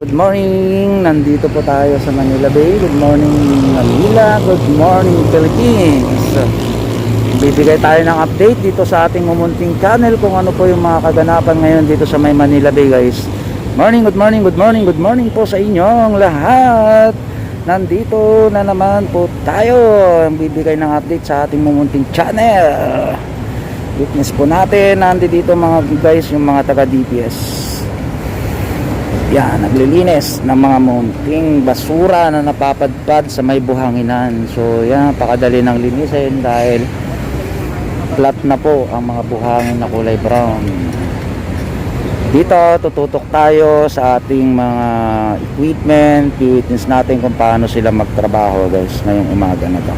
Good morning! Nandito po tayo sa Manila Bay. Good morning Manila. Good morning Philippines. Bibigay tayo ng update dito sa ating mumunting channel kung ano po yung mga kaganapan ngayon dito sa may Manila Bay, guys. Morning, good morning, good morning, good morning po sa inyong lahat. Nandito na naman po tayo ang bibigay ng update sa ating mumunting channel. Witness po natin, nandito mga guys, yung mga taga DPS. Yan, naglilinis ng mga munting basura na napapadpad sa may buhanginan. So yan, pakadali ng linisin dahil flat na po ang mga buhangin na kulay brown. Dito tututok tayo sa ating mga equipment. I-witness natin kung paano sila magtrabaho, guys, ngayong umaga na to.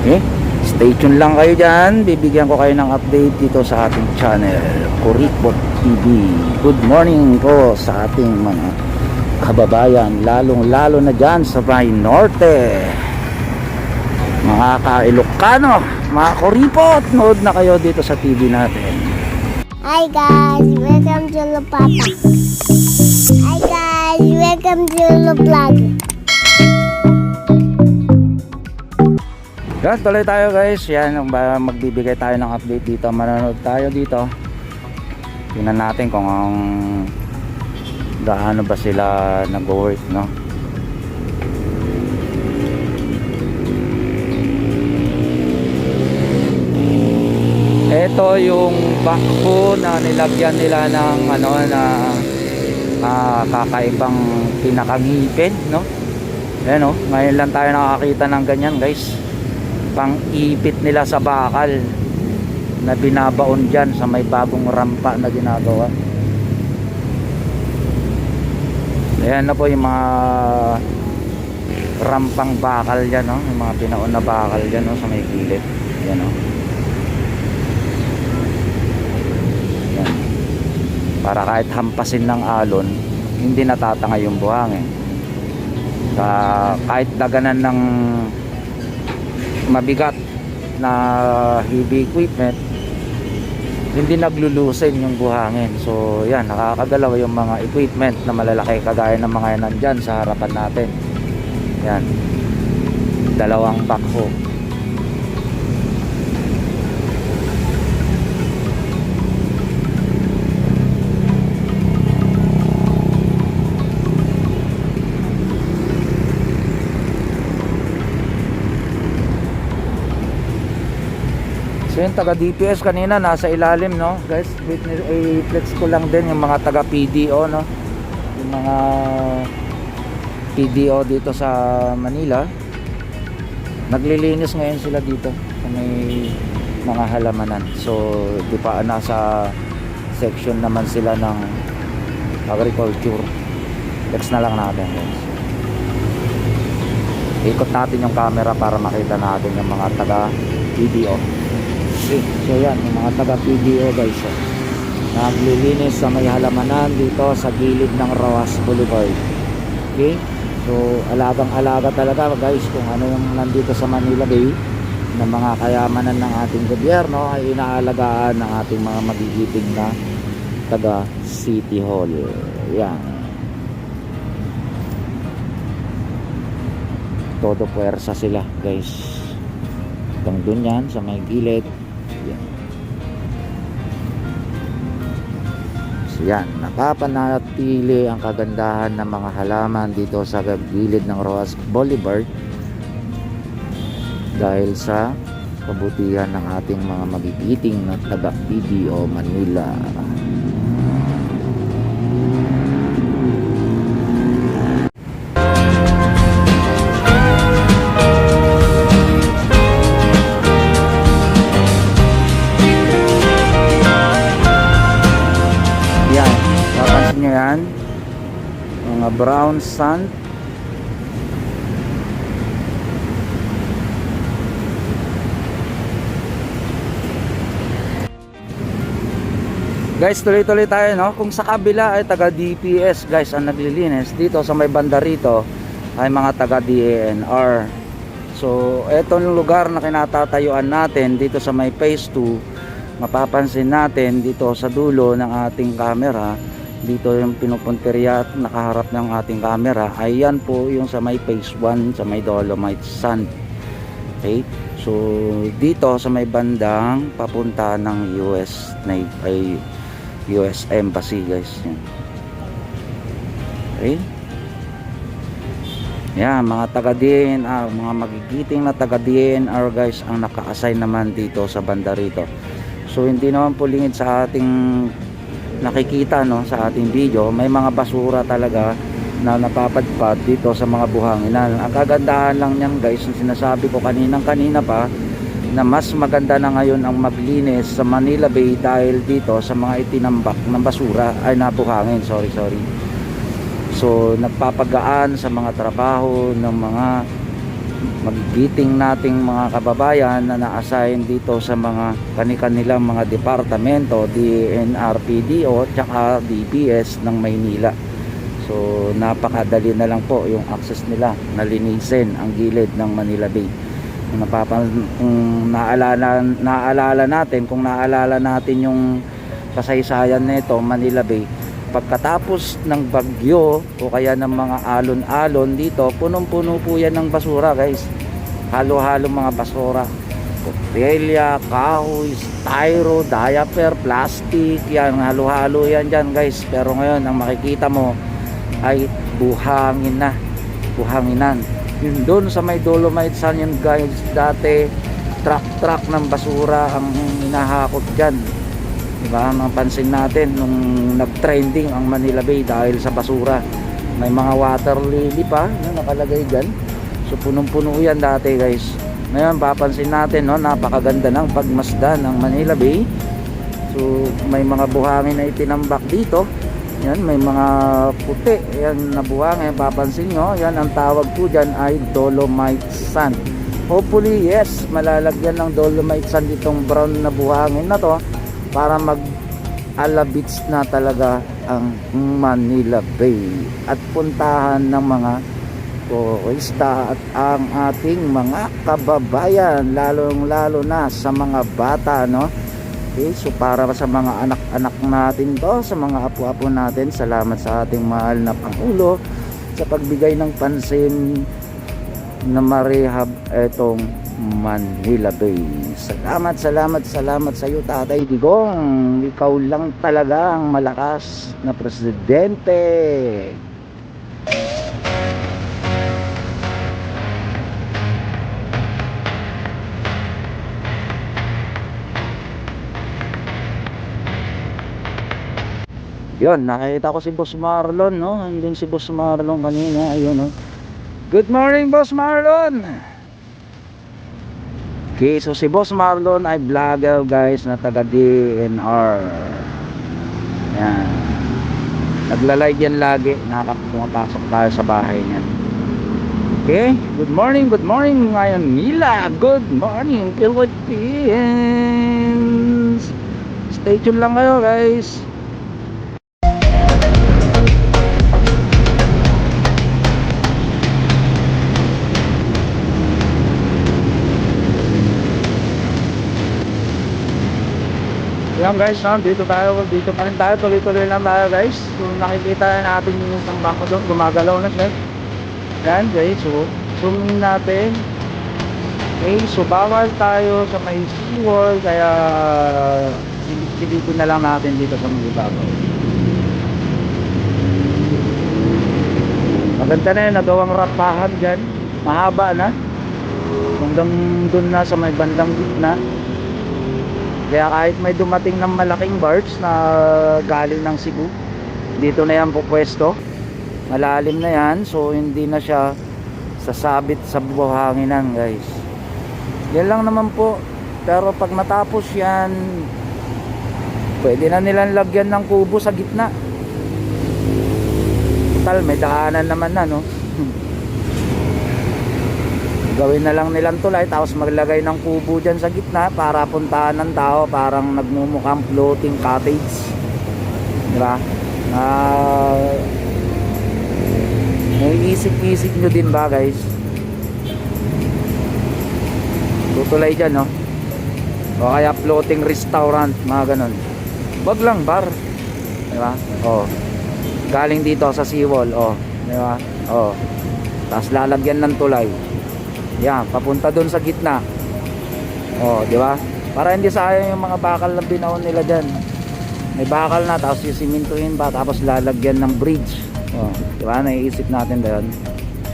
Okay, stay tuned lang kayo dyan. Bibigyan ko kayo ng update dito sa ating channel Kurikbot TV. Good morning po sa ating mga kababayan, lalong lalo na dyan sa may norte, mga ka-Ilocano, mga Kuripot. Nood na kayo dito sa TV natin. Hi guys, welcome to the Papa. Hi guys, welcome to the vlog. Yan, tuloy tayo guys. Yan, magbibigay tayo ng update dito. Manonood tayo dito. Tingnan natin kung gaano ba sila nag-work, no? Ito yung backbone na nilagyan nila ng kakaibang pinakangipin, no? Ayan, no? Ngayon lang tayo nakakita ng ganyan, guys. Pang-ipit nila sa bakal na binabaon dyan sa may bagong rampa na ginagawa. Ayan na po yung mga rampang bakal dyan, no? Yung mga pinaon na bakal dyan, no? Sa may gilid. Ayan, no? Ayan. Para kahit hampasin ng alon, hindi natatanga yung buhangin. Kahit daganan ng mabigat na heavy equipment, hindi naglulusin yung buhangin. So yan, nakakagalaw yung mga equipment na malalaki kagaya ng mga yan nandyan sa harapan natin. Yan, dalawang backhoe. So yung taga DPS kanina nasa ilalim, no guys. I-flex ko lang din yung mga taga PDO, no, yung mga PDO dito sa Manila. Naglilinis ngayon sila dito sa may mga halamanan. So di pa nasa section naman sila ng agriculture. Flex na lang natin, guys. Ikot natin yung camera para makita natin yung mga taga PDO. Okay, so yan, yung mga taga PDO, guys, naglilinis sa may halamanan dito sa gilid ng Rojas Boulevard. Okay, so alagang alaga talaga, guys, kung ano yung nandito sa Manila Bay na mga kayamanan ng ating gobyerno ay inaalagaan ng ating mga magigiting na taga City Hall. Yan, todo puwersa sila, guys, hanggang dun yan sa may gilid. Yan. So yan, napapanatili ang kagandahan ng mga halaman dito sa gilid ng Rojas Boulevard dahil sa kabutihan ng ating mga magigiting na taga PDO Manila. Yan, mga brown sand. Guys, tuloy-tuloy tayo, no? Kung sa kabila ay taga DPS, guys, ang naglilinis, dito sa may banda rito ay mga taga DENR. So etong lugar na kinatatayuan natin dito sa may phase 2, mapapansin natin dito sa dulo ng ating camera, dito yung pinupunteriya at nakaharap ng ating camera, ay yan po yung sa may phase 1 sa may Dolomite Sand. Okay, so dito sa may bandang papunta ng US Embassy guys. Yan. Okay, yan, mga taga DNR, mga magigiting na taga DNR guys ang naka-assign naman dito sa banda rito. So hindi naman po lingid sa ating nakikita no, sa ating video, may mga basura talaga na napapadpad dito sa mga buhanginan. Ang kagandahan lang niyan guys, yung sinasabi ko kanina pa, na mas maganda na ngayon ang maglinis sa Manila Bay dahil dito sa mga itinambak ng basura ay nabuhangin, sorry. So nagpapagaan sa mga trabaho ng mga magigiting nating mga kababayan na na-assign dito sa mga kanilang mga departamento, DNR, PDO, tsaka DPS ng Maynila. So napakadali na lang po yung access nila na linisin ang gilid ng Manila Bay. Kung naalala natin yung kasaysayan nito, Manila Bay, pagkatapos ng bagyo o kaya ng mga alon-alon dito, punong-puno po yan ng basura guys. Halo-halo mga basura, botelya, kahoy, styro, diaper, plastic, yan, halo-halo yan dyan guys. Pero ngayon ang makikita mo ay buhanginan. Yun doon sa may Dolomite Sand yun guys, dati truck ng basura ang hinahakot dyan. Diba, mapansin natin nung nag-trending ang Manila Bay dahil sa basura. May mga water lily pa na nakalagay dyan. So punong-puno yan dati guys. Ngayon papansin natin no, napakaganda ng pagmasdan ng Manila Bay. So may mga buhangin na itinambak dito. Yan, may mga puti yan na buhangin, papansin nyo. Yan ang tawag po dyan ay Dolomite Sand. Hopefully yes, malalagyan ng Dolomite Sand itong brown na buhangin na to para mag-alabits na talaga ang Manila Bay at puntahan ng mga turista at ang ating mga kababayan, lalo na sa mga bata, no? Okay, so para sa mga anak-anak natin to, sa mga apo-apo natin, salamat sa ating mahal na Pangulo sa pagbigay ng pansin na marehab etong Manila Bay. Salamat sa iyo Tatay Digong. Ikaw lang talaga ang malakas na presidente. Yun, nakita ko si Boss Marlon, no? Andun si Boss Marlon kanina, ayun, no? Good morning, Boss Marlon! Okay, so si Boss Marlon ay vlogger guys na taga DNR. Yan. Nagla-live yan lagi, nakapumapasok tayo sa bahay niyan. Okay, good morning ngayon Mila. Good morning Philippines. Stay tuned lang kayo guys. Yan guys, no? dito pa rin tayo, tuloy-tuloy lang tayo guys. Kung nakikita natin yung isang bako doon, gumagalaw na siya. Yan guys, so zoom in natin. Okay, so bawal tayo sa may seawall, kaya silipin na lang natin dito sa mga bako. Maganda na yun, nagawang rapahan dyan. Mahaba na. Hanggang doon na sa may bandang gitna. Kaya kahit may dumating ng malaking barge na galing ng Cebu, dito na yan po pwesto. Malalim na yan, so hindi na siya sasabit sa buhanginan guys. Yan lang naman po. Pero pag natapos yan, pwede na nilang lagyan ng kubo sa gitna. Total, may daanan naman na, no? Gawin na lang nilang tulay, tapos maglagay ng kubo dyan sa gitna para puntahan ng tao, parang nagmumukhang floating cottage, diba? Naiisip-isip nyo din ba guys? Tutulay dyan, no? O kaya floating restaurant, mga ganon. Wag lang bar, diba? O galing dito sa seawall, oh, di ba? Oh. Tapos lalagyan ng tulay. Yan, papunta doon sa gitna. Oh, di ba? Para hindi sayang yung mga bakal na binaon nila diyan. May bakal na, tapos sisimintuhin pa, tapos lalagyan ng bridge. Oh, di ba? Naiisip natin doon.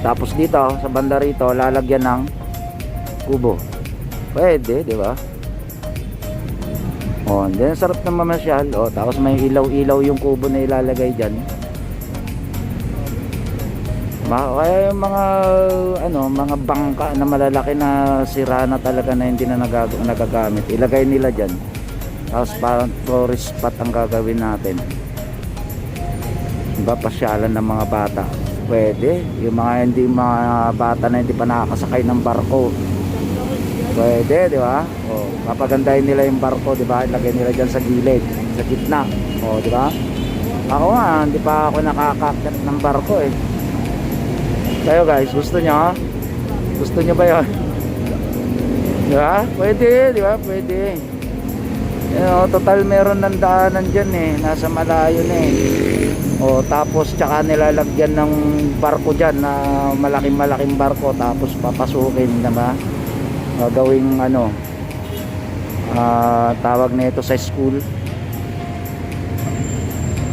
Tapos dito, sa banda rito, lalagyan ng kubo. Pwede, di ba? Oh, then sarap ng mamasyal. Oh, tapos may ilaw-ilaw yung kubo na ilalagay diyan. Kaya yung mga mga bangka na malalaki na sira na talaga na hindi na nagagamit, ilagay nila diyan. Tapos parang tourist spot ang gagawin natin. Diba, pasyalan ng mga bata. Pwede, yung mga bata na hindi pa nakakasakay ng barko. Pwede, di ba? Oh, papagandahin nila yung barko, di ba? Ilagay nila diyan sa gilid, sa gitna. Oh, di ba? Ako nga, hindi pa ako nakakakit ng barko eh. Kayo guys, gusto nyo? Gusto nyo ba yun? Di ba? Pwede, di ba? Pwede. Total meron ng daanan dyan eh. Nasa malayo na eh. O, tapos tsaka nilalagyan ng barko dyan na malaking barko. Tapos papasukin, di ba? Gawing tawag na ito sa school.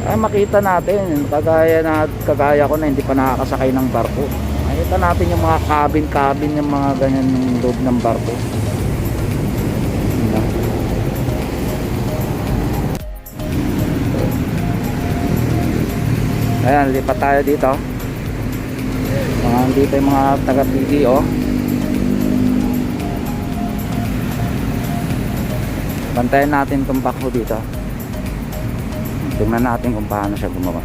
Ay, makita natin kagaya ko na hindi pa nakakasakay ng barko. Makita natin yung mga cabin yung mga ganyan loob ng barko. Ayan, lipat tayo dito. Dito yung mga taga-PDO. Bantayan natin itong bako dito. Tingnan natin kung paano siya gumawa.